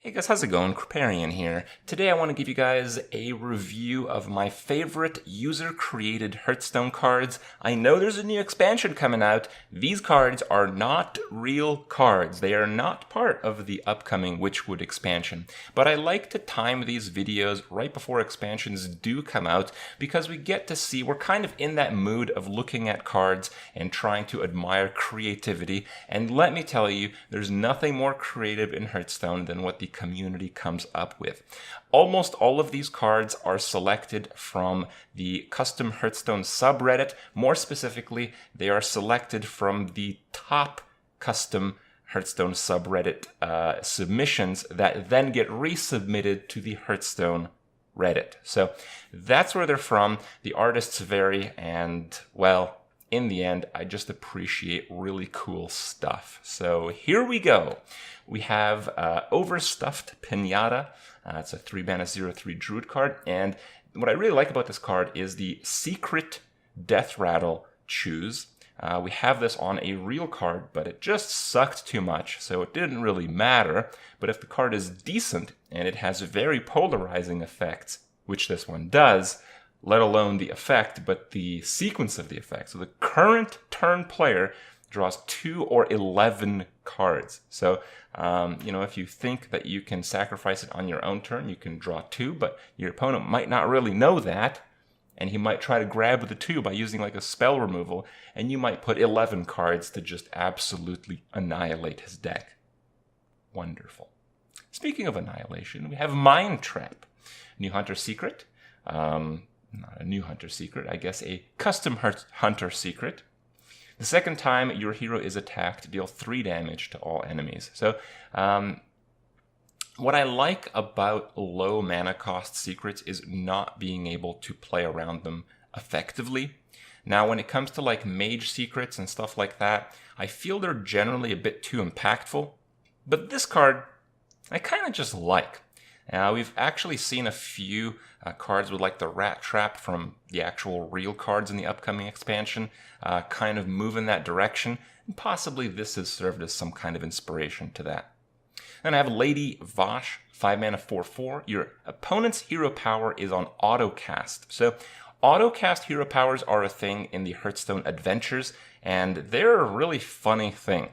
Hey guys, how's it going? Kriparian here. Today I want to give you guys a review of my favorite user-created Hearthstone cards. I know there's a new expansion coming out. These cards are not real cards. They are not part of the upcoming Witchwood expansion. But I like to time these videos right before expansions do come out because we get to see, we're kind of in that mood of looking at cards and trying to admire creativity. And let me tell you, there's nothing more creative in Hearthstone than what the community comes up with. Almost all of these cards are selected from the custom Hearthstone subreddit. More specifically, they are selected from the top custom Hearthstone subreddit submissions that then get resubmitted to the Hearthstone Reddit. So that's where they're from. The artists vary, and well, in the end, I just appreciate really cool stuff. So here we go. We have Overstuffed Pinata. It's a 3-mana 0/3 Druid card. And what I really like about this card is the Secret Death Rattle Choose. We have this on a real card, but it just sucked too much, so it didn't really matter. But if the card is decent and it has very polarizing effects, which this one does, let alone the effect, but the sequence of the effect. So the current turn player draws 2 or 11 cards. So, if you think that you can sacrifice it on your own turn, you can draw 2, but your opponent might not really know that, and he might try to grab the 2 by using like a spell removal, and you might put 11 cards to just absolutely annihilate his deck. Wonderful. Speaking of annihilation, we have Mind Trap. New Hunter Secret. Not a new Hunter Secret, I guess a custom Hunter Secret. The second time your hero is attacked, deal 3 damage to all enemies. So, what I like about low mana cost secrets is not being able to play around them effectively. Now, when it comes to like mage secrets and stuff like that, I feel they're generally a bit too impactful. But this card, I kind of just like. We've actually seen a few cards with like the Rat Trap from the actual real cards in the upcoming expansion kind of move in that direction, and possibly this has served as some kind of inspiration to that. Then I have Lady Vosh, 5-mana 4/4. Your opponent's hero power is on autocast. So autocast hero powers are a thing in the Hearthstone Adventures, and they're a really funny thing.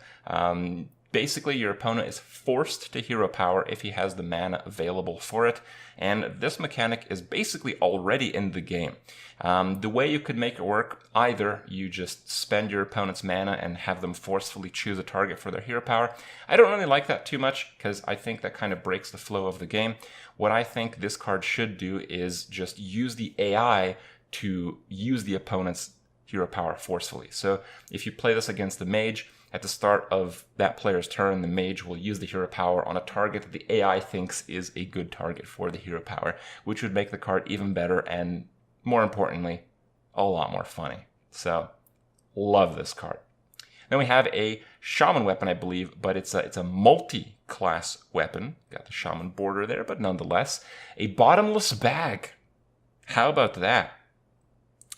Basically, your opponent is forced to hero power if he has the mana available for it, and this mechanic is basically already in the game. The way you could make it work, either you just spend your opponent's mana and have them forcefully choose a target for their hero power. I don't really like that too much, because I think that kind of breaks the flow of the game. What I think this card should do is just use the AI to use the opponent's hero power forcefully. So if you play this against the mage, at the start of that player's turn, the mage will use the hero power on a target that the AI thinks is a good target for the hero power, which would make the card even better and, more importantly, a lot more funny. So, love this card. Then we have a Shaman weapon, I believe, but it's a multi-class weapon. Got the Shaman border there, but nonetheless, a Bottomless Bag. How about that?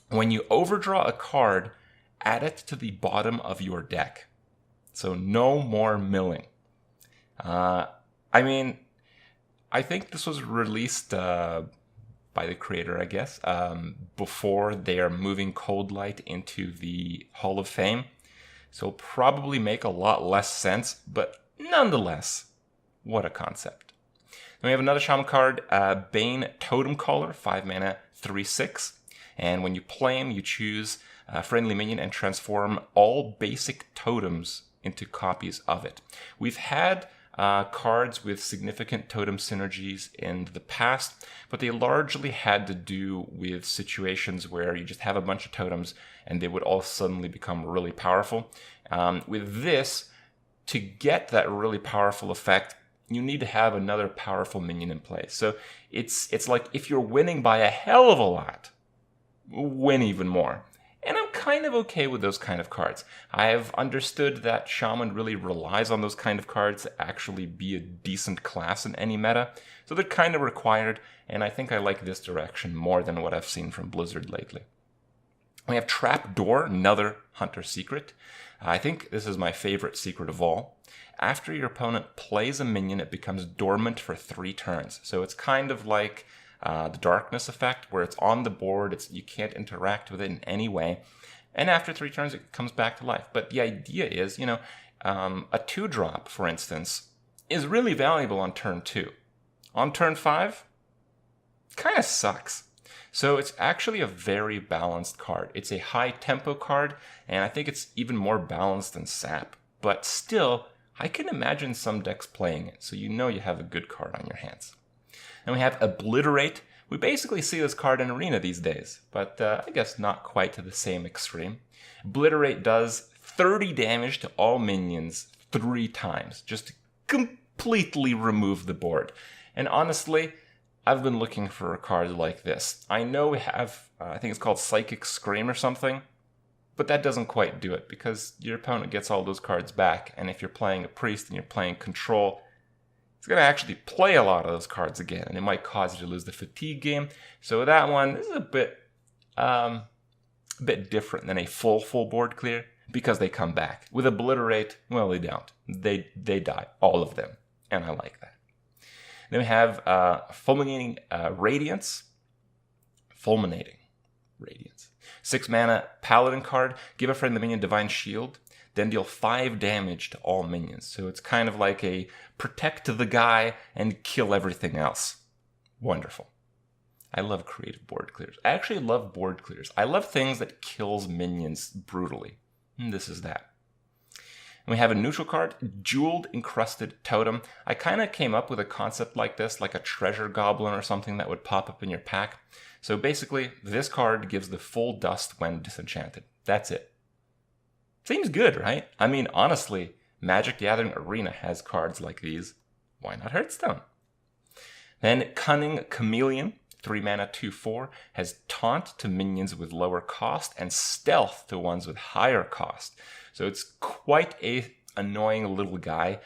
When you overdraw a card, add it to the bottom of your deck. So no more milling. I think this was released by the creator, I guess, before they are moving Cold Light into the Hall of Fame. So it'll probably make a lot less sense, but nonetheless, what a concept. Then we have another Shaman card, Bane Totem Caller, 5-mana 3/6. And when you play him, you choose a friendly minion and transform all basic totems into copies of it. We've had cards with significant totem synergies in the past, but they largely had to do with situations where you just have a bunch of totems and they would all suddenly become really powerful. With this, to get that really powerful effect, you need to have another powerful minion in place. So it's like if you're winning by a hell of a lot, win even more. And I'm kind of okay with those kind of cards. I have understood that Shaman really relies on those kind of cards to actually be a decent class in any meta. So they're kind of required, and I think I like this direction more than what I've seen from Blizzard lately. We have Trapdoor, another hunter secret. I think this is my favorite secret of all. After your opponent plays a minion, it becomes dormant for 3 turns. So it's kind of like the darkness effect, where it's on the board, you can't interact with it in any way. And after 3 turns, it comes back to life. But the idea is, a 2-drop, for instance, is really valuable on turn 2. On turn 5, kind of sucks. So it's actually a very balanced card. It's a high tempo card, and I think it's even more balanced than Sap. But still, I can imagine some decks playing it, so you know you have a good card on your hands. And we have Obliterate. We basically see this card in Arena these days, but I guess not quite to the same extreme. Obliterate does 30 damage to all minions 3 times, just to completely remove the board. And honestly, I've been looking for a card like this. I know we have, I think it's called Psychic Scream or something, but that doesn't quite do it, because your opponent gets all those cards back, and if you're playing a priest and you're playing control, it's going to actually play a lot of those cards again, and it might cause you to lose the fatigue game. So with that one, this is a bit different than a full board clear, because they come back. With Obliterate, well, they don't. They die, all of them, and I like that. Then we have Fulminating Radiance. Fulminating Radiance. 6 mana Paladin card. Give a friendly minion Divine Shield. Then deal 5 damage to all minions. So it's kind of like a protect the guy and kill everything else. Wonderful. I love creative board clears. I actually love board clears. I love things that kills minions brutally. And this is that. And we have a neutral card, Jeweled Encrusted Totem. I kind of came up with a concept like this, like a treasure goblin or something that would pop up in your pack. So basically, this card gives the full dust when disenchanted. That's it. Seems good, right? I mean, honestly, Magic the Gathering Arena has cards like these. Why not Hearthstone? Then Cunning Chameleon, 3 mana, 2/4, has Taunt to minions with lower cost and Stealth to ones with higher cost. So it's quite a annoying little guy.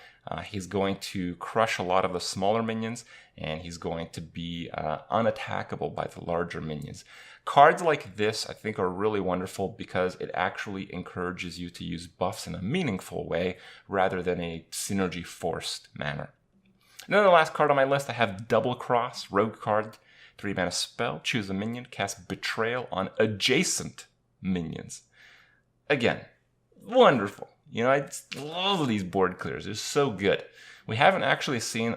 He's going to crush a lot of the smaller minions, and he's going to be unattackable by the larger minions. Cards like this, I think, are really wonderful because it actually encourages you to use buffs in a meaningful way rather than a synergy-forced manner. And then the last card on my list, I have Double Cross, Rogue card, 3 mana spell, choose a minion, cast Betrayal on adjacent minions. Again, wonderful. I just love these board clears. They're so good. We haven't actually seen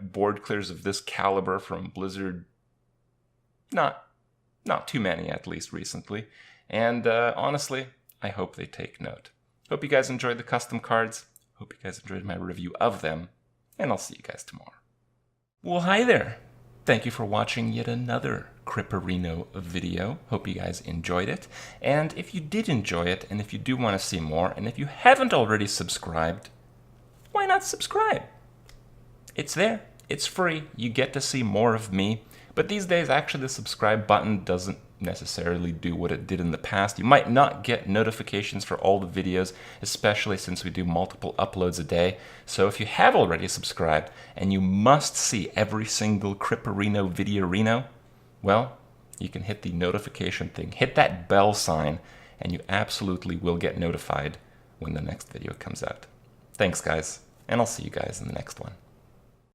board clears of this caliber from Blizzard. Not too many, at least recently. And honestly, I hope they take note. Hope you guys enjoyed the custom cards. Hope you guys enjoyed my review of them. And I'll see you guys tomorrow. Well, hi there. Thank you for watching yet another Cripperino video. Hope you guys enjoyed it. And if you did enjoy it, and if you do want to see more, and if you haven't already subscribed, why not subscribe? It's there. It's free. You get to see more of me. But these days, actually, the subscribe button doesn't necessarily do what it did in the past. You might not get notifications for all the videos, especially since we do multiple uploads a day. So if you have already subscribed and you must see every single Cripperino video, well, you can hit the notification thing. Hit that bell sign, and you absolutely will get notified when the next video comes out. Thanks, guys, and I'll see you guys in the next one.